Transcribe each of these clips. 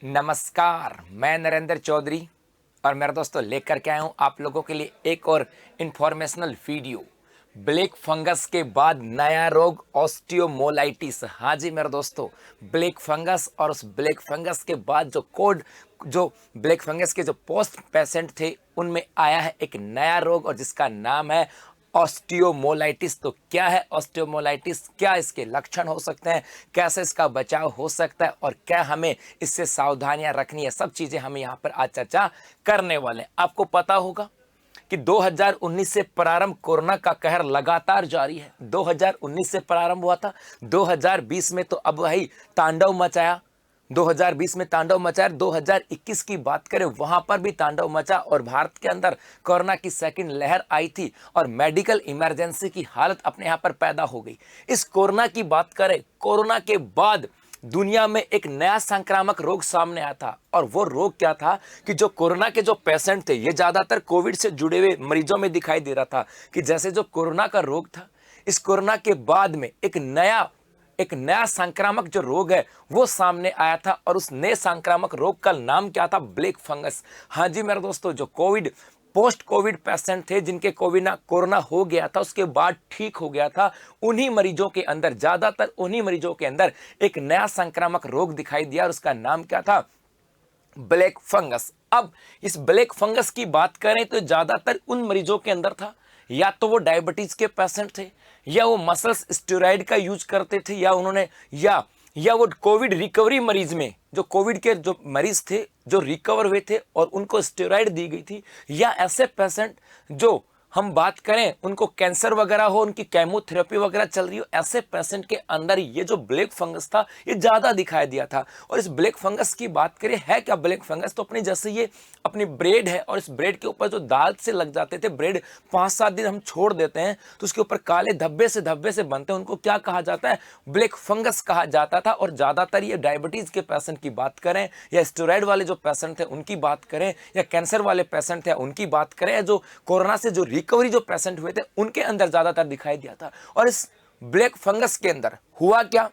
नमस्कार, मैं नरेंद्र चौधरी और मेरे दोस्तों लेकर के आया हूँ आप लोगों के लिए एक और इन्फॉर्मेशनल वीडियो। ब्लैक फंगस के बाद नया रोग ऑस्टियोमोलाइटिस। हाँ जी मेरे दोस्तों, ब्लैक फंगस और उस ब्लैक फंगस के बाद जो ब्लैक फंगस के जो पोस्ट पेशेंट थे उनमें आया है एक नया रोग और जिसका नाम है ऑस्टियोमोलाइटिस। तो क्या है ऑस्टियोमोलाइटिस, क्या इसके लक्षण हो सकते हैं, कैसे इसका बचाव हो सकता है और क्या हमें इससे सावधानियां रखनी है, सब चीजें हम यहाँ पर आज चर्चा करने वाले हैं। आपको पता होगा कि 2019 से प्रारंभ कोरोना का कहर लगातार जारी है। 2019 से प्रारंभ हुआ था, 2020 में तो अब वही तांडव मचाया। 2020 में तांडव मचाया, 2021 की बात करें वहां पर भी तांडव मचा और भारत के अंदर कोरोना की सेकंड लहर आई थी और मेडिकल इमरजेंसी की हालत अपने यहां पर पैदा हो गई। इस कोरोना की बात करें, कोरोना के बाद दुनिया में एक नया संक्रामक रोग सामने आया था और वो रोग क्या था कि जो कोरोना के जो पेशेंट थे ये ज्यादातर कोविड से जुड़े हुए मरीजों में दिखाई दे रहा था कि जैसे जो कोरोना का रोग था, इस कोरोना के बाद में एक नया संक्रामक जो रोग है वो सामने आया था और उस नए संक्रामक रोग का नाम क्या था? Black fungus. हाँ जी मेरे दोस्तों, जो पोस्ट कोविड पेशेंट थे जिनके कोरोना हो गया था उसके बाद ठीक हो गया था, उन्हीं मरीजों के अंदर, ज्यादातर उन्हीं मरीजों के अंदर एक नया संक्रामक रोग दिखाई दिया और उसका नाम क्या था? Black fungus. अब इस ब्लैक फंगस की बात करें तो ज्यादातर उन मरीजों के अंदर था, या तो वो डायबिटीज के पेशेंट थे, या वो मसल्स स्टेरॉइड का यूज करते थे, या वो कोविड रिकवरी मरीज में जो कोविड के जो मरीज थे जो रिकवर हुए थे और उनको स्टेरॉइड दी गई थी, या ऐसे पेशेंट जो हम बात करें उनको कैंसर वगैरह हो, उनकी केमोथेरेपी वगैरह चल रही हो, ऐसे पेशेंट के अंदर ये जो ब्लैक फंगस था ये ज्यादा दिखाई दिया था। और इस ब्लैक फंगस की बात करें, है क्या ब्लैक फंगस? तो अपनी जैसे ये अपनी ब्रेड है और इस ब्रेड के ऊपर जो दाल से लग जाते थे, ब्रेड 5-7 दिन हम छोड़ देते हैं तो उसके ऊपर काले धब्बे से बनते हैं, उनको क्या कहा जाता है? ब्लैक फंगस कहा जाता था। और ज्यादातर ये डायबिटीज के पेशेंट की बात करें, या स्टेरॉइड वाले जो पेशेंट थे उनकी बात करें, या कैंसर वाले पेशेंट थे उनकी बात करें, या जो कोरोना से जो रिकवरी जो पेशेंट हुए थे उनके अंदर ज्यादातर दिखाई दिया था। और इस ब्लैक फंगस के अंदर हुआ क्या?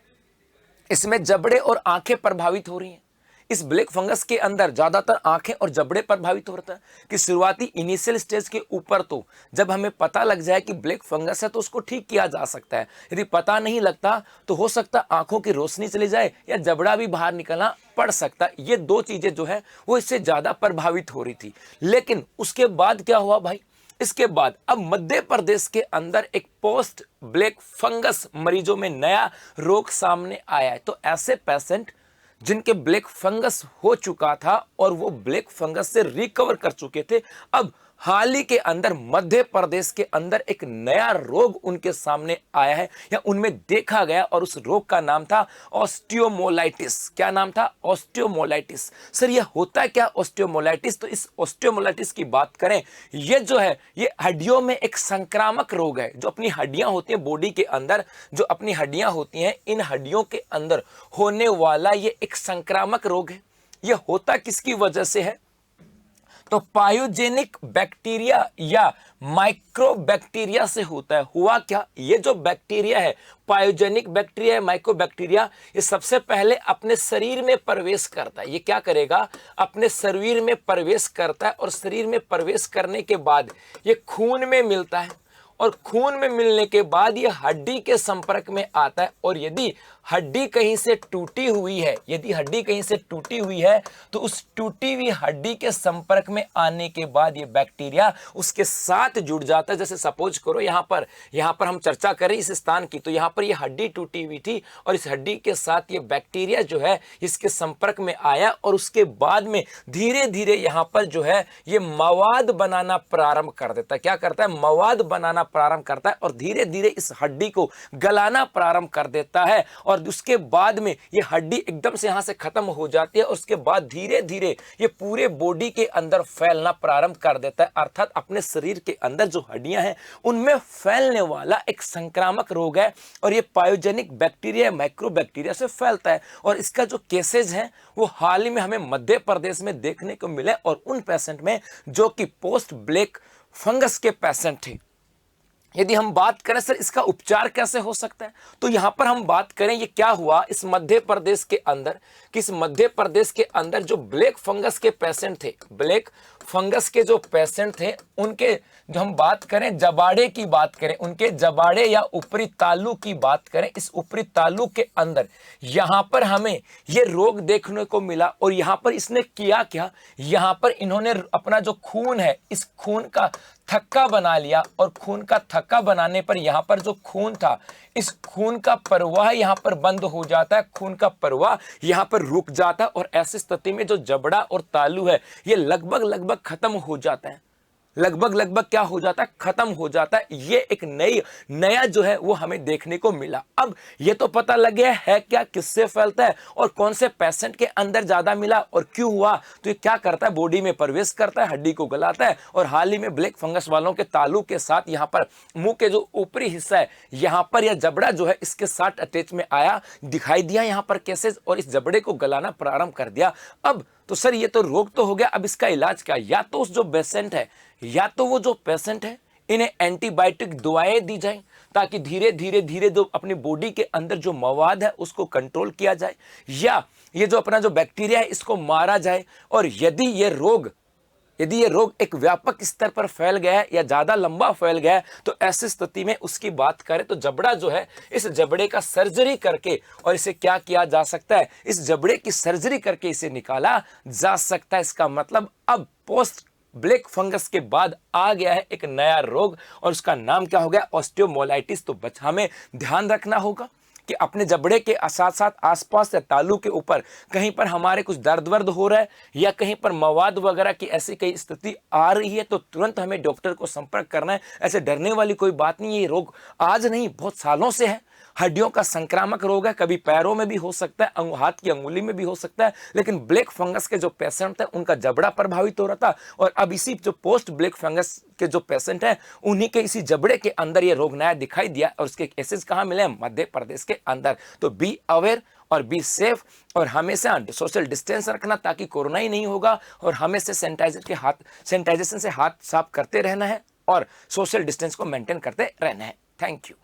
इसमें जबड़े और आंखें प्रभावित हो रही हैं। इस ब्लैक फंगस के अंदर ज्यादातर आंखें और जबड़े प्रभावित हो रहा है कि शुरुआती इनिशियल स्टेज के ऊपर तो जब हमें पता लग जाए कि ब्लैक फंगस है तो उसको ठीक किया जा सकता है। यदि पता नहीं लगता तो हो सकता आंखों की रोशनी चली जाए या जबड़ा भी बाहर निकलना पड़ सकता है। ये दो चीजें जो है वो इससे ज्यादा प्रभावित हो रही थी। लेकिन उसके बाद क्या हुआ भाई? इसके बाद अब मध्य प्रदेश के अंदर एक पोस्ट ब्लैक फंगस मरीजों में नया रोग सामने आया है। तो ऐसे पेशेंट जिनके ब्लैक फंगस हो चुका था और वो ब्लैक फंगस से रिकवर कर चुके थे, अब हाल ही के अंदर मध्य प्रदेश के अंदर एक नया रोग उनके सामने आया है या उनमें देखा गया और उस रोग का नाम था ऑस्टियोमोलाइटिस। क्या नाम था? ऑस्टियोमोलाइटिस। सर ये होता है क्या ऑस्टियोमोलाइटिस? तो इस ऑस्टियोमोलाइटिस की बात करें, ये जो है ये हड्डियों में एक संक्रामक रोग है। जो अपनी हड्डियां होती हैं बॉडी के अंदर, जो अपनी हड्डियां होती हैं, इन हड्डियों के अंदर होने वाला ये एक संक्रामक रोग है। ये होता किसकी वजह से है? तो पायोजेनिक बैक्टीरिया या माइक्रोबैक्टीरिया से होता है। हुआ क्या? ये जो बैक्टीरिया है, पायोजेनिक बैक्टीरिया है, माइक्रोबैक्टीरिया, ये सबसे पहले अपने शरीर में प्रवेश करता है। ये क्या करेगा? अपने शरीर में प्रवेश करता है और शरीर में प्रवेश करने के बाद ये खून में मिलता है और खून में मिलने के बाद ये हड्डी के संपर्क में आता है। और यदि हड्डी कहीं से टूटी हुई है, यदि हड्डी कहीं से टूटी हुई है तो उस टूटी हुई हड्डी के संपर्क में आने के बाद ये बैक्टीरिया उसके साथ जुड़ जाता है। जैसे सपोज करो यहाँ पर हम चर्चा करें इस स्थान की, तो यहाँ पर ये हड्डी टूटी हुई थी और इस हड्डी के साथ ये बैक्टीरिया जो है इसके संपर्क में आया और उसके बाद में धीरे धीरे यहाँ पर जो है ये मवाद बनाना प्रारंभ कर देता है। क्या करता है? मवाद बनाना प्रारंभ करता है और धीरे धीरे इस हड्डी को गलाना प्रारंभ कर देता है। और उसके बाद में ये हड्डी एकदम से यहां से खत्म हो जाती है और उसके बाद धीरे धीरे ये पूरे बॉडी के अंदर फैलना प्रारंभ कर देता है। अर्थात अपने शरीर के अंदर जो हड्डियां हैं उनमें फैलने वाला एक संक्रामक रोग है और ये पायोजेनिक बैक्टीरिया, माइक्रोबैक्टीरिया से फैलता है। और इसका जो केसेज है वो हाल ही में हमें मध्य प्रदेश में देखने को मिले और उन पेशेंट में जो कि पोस्ट ब्लैक फंगस के पेशेंट थे। यदि हम बात करें सर इसका उपचार कैसे हो सकता है, तो यहां पर हम बात करें ये क्या हुआ इस मध्य प्रदेश के अंदर, कि इस मध्य प्रदेश के अंदर जो ब्लैक फंगस के पेशेंट थे, ब्लैक फंगस के जो पेशेंट थे, उनके जो हम बात करें जबाड़े की बात करें, उनके जबाड़े या ऊपरी तालू की बात करें, इस ऊपरी तालू के अंदर यहां पर हमें ये रोग देखने को मिला। और यहां पर इसने किया क्या, यहां पर इन्होंने अपना जो खून है इस खून का थक्का बना लिया, और खून का थक्का बनाने पर यहां पर जो खून था इस खून का प्रवाह यहां पर बंद हो जाता है, खून का प्रवाह यहां पर रुक जाता है, और ऐसी स्थिति में जो जबड़ा और तालू है ये लगभग खत्म हो जाता है, लगभग क्या हो जाता है, खत्म हो जाता है। ये एक नया जो है वो हमें देखने को मिला। अब ये तो पता लग गया है क्या, किससे फैलता है और कौन से पेशेंट के अंदर ज्यादा मिला और क्यों हुआ, तो ये क्या करता है, बॉडी में प्रवेश करता है, हड्डी को गलाता है, और हाल ही में ब्लैक फंगस वालों के तालू के साथ यहाँ पर मुंह के जो ऊपरी हिस्सा है यहाँ पर यह जबड़ा जो है इसके साथ अटैच में आया, दिखाई दिया यहाँ पर केसेस, और इस जबड़े को गलाना प्रारंभ कर दिया। अब तो सर ये तो रोग तो हो गया, अब इसका इलाज क्या, या तो उस जो पेशेंट है या तो वो जो पेशेंट है इन्हें एंटीबायोटिक दवाएं दी जाए ताकि धीरे धीरे जो अपनी बॉडी के अंदर जो मवाद है उसको कंट्रोल किया जाए, या ये जो अपना जो बैक्टीरिया है इसको मारा जाए। और यदि ये रोग एक व्यापक स्तर पर फैल गया है या ज्यादा लंबा फैल गया है, तो ऐसी स्थिति में उसकी बात करें तो जबड़ा जो है इस जबड़े का सर्जरी करके, और इसे क्या किया जा सकता है, इस जबड़े की सर्जरी करके इसे निकाला जा सकता है। इसका मतलब अब पोस्ट ब्लैक फंगस के बाद आ गया है एक नया रोग, और उसका नाम क्या हो गया, ऑस्टियोमोलाइटिस। तो हमें ध्यान रखना होगा कि अपने जबड़े के साथ साथ आसपास या तालू के ऊपर कहीं पर हमारे कुछ दर्द हो रहा है या कहीं पर मवाद वगैरह की ऐसी कई स्थिति आ रही है, तो तुरंत हमें डॉक्टर को संपर्क करना है। ऐसे डरने वाली कोई बात नहीं है, ये रोग आज नहीं बहुत सालों से है, हड्डियों का संक्रामक रोग है, कभी पैरों में भी हो सकता है, हाथ की अंगुली में भी हो सकता है, लेकिन ब्लैक फंगस के जो पेशेंट थे उनका जबड़ा प्रभावित हो रहा था, और अब इसी जो पोस्ट ब्लैक फंगस के जो पेशेंट हैं उन्हीं के इसी जबड़े के अंदर ये रोग नया दिखाई दिया, और उसके केसेस कहाँ मिले हैं, मध्य प्रदेश के अंदर। तो बी अवेयर और बी सेफ, और हमेशा सोशल डिस्टेंस रखना ताकि कोरोना ही नहीं होगा, और हमेशा सैनिटाइजेशन से हाथ साफ करते रहना है और सोशल डिस्टेंस को मेंटेन करते रहना है। Thank you.